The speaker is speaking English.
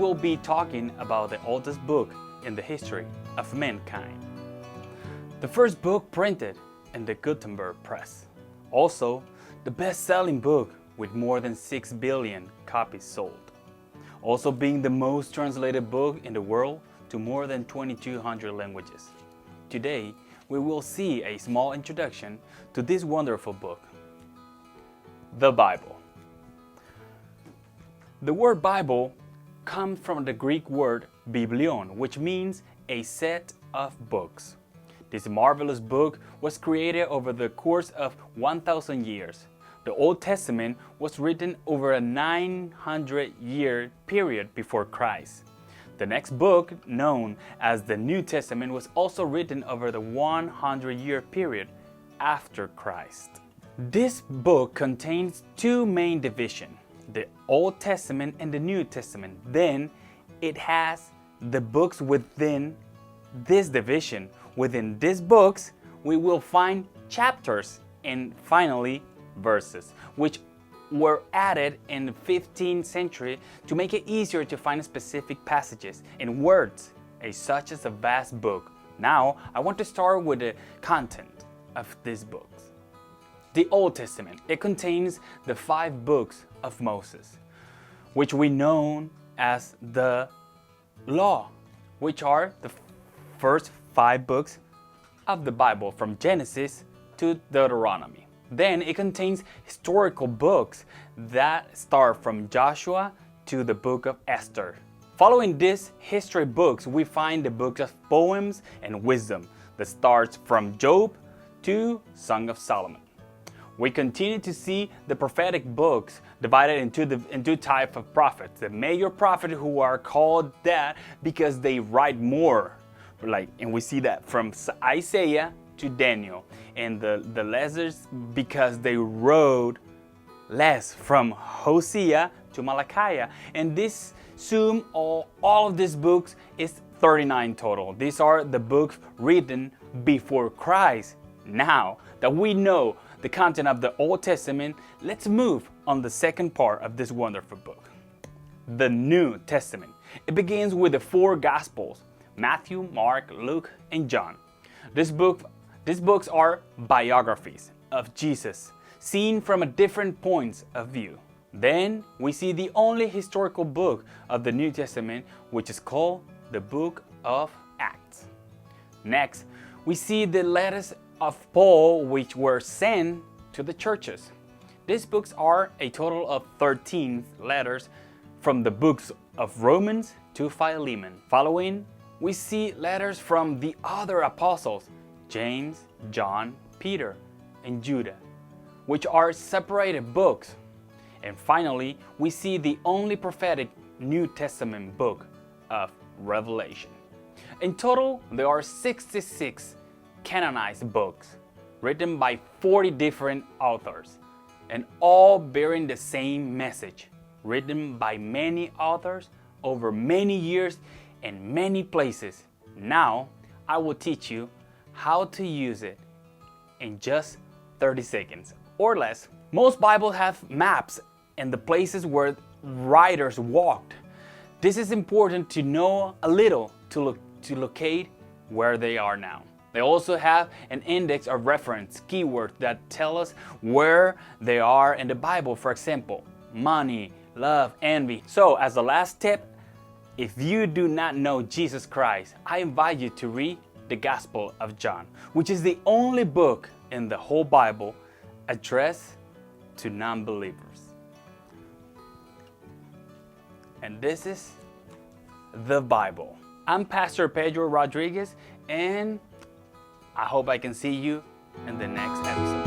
will be talking about the oldest book in the history of mankind. The first book printed in the Gutenberg press. Also, the best-selling book with more than 6 billion copies sold. Also being the most translated book in the world to more than 2,200 languages. Today, we will see a small introduction to this wonderful book, the Bible. The word Bible comes from the Greek word biblion, which means a set of books. This marvelous book was created over the course of 1,000 years. The Old Testament was written over a 900-year period before Christ. The next book, known as the New Testament, was also written over the 100-year period after Christ. This book contains two main divisions, the Old Testament and the New Testament. Then it has the books within this division. Within these books, we will find chapters and finally verses, which were added in the 15th century to make it easier to find specific passages and words, such as a vast book. Now, I want to start with the content of these books. The Old Testament, it contains the 5 books of Moses, which we know as the Law, which are the first 5 books of the Bible from Genesis to Deuteronomy. Then it contains historical books that start from Joshua to the book of Esther. Following these history books, we find the books of poems and wisdom that starts from Job to Song of Solomon. We continue to see the prophetic books divided into types of prophets. The major prophets who are called that because they write more. And we see that from Isaiah to Daniel, and the lessers because they wrote less, from Hosea to Malachi. And this sum all of these books is 39 total. These are the books written before Christ. Now that we know the content of the Old Testament, let's move on the second part of this wonderful book, the New Testament. It begins with the 4 Gospels: Matthew, Mark, Luke, and John. These books are biographies of Jesus, seen from a different points of view. Then we see the only historical book of the New Testament, which is called the Book of Acts. Next, we see the letters of Paul, which were sent to the churches. These books are a total of 13 letters from the books of Romans to Philemon. Following, we see letters from the other apostles, James, John, Peter, and Judah, which are separated books. And finally, we see the only prophetic New Testament book of Revelation. In total, there are 66 canonized books written by 40 different authors, and all bearing the same message, written by many authors over many years and many places. Now, I will teach you how to use it in just 30 seconds or less. Most Bibles have maps and the places where writers walked. This is important to know a little to locate where they are now. They also have an index of reference keywords that tell us where they are in the Bible. For example, money, love, envy. So as the last tip, if you do not know Jesus Christ, I invite you to read the Gospel of John, which is the only book in the whole Bible addressed to non-believers. And this is the Bible. I'm Pastor Pedro Rodriguez, and I hope I can see you in the next episode.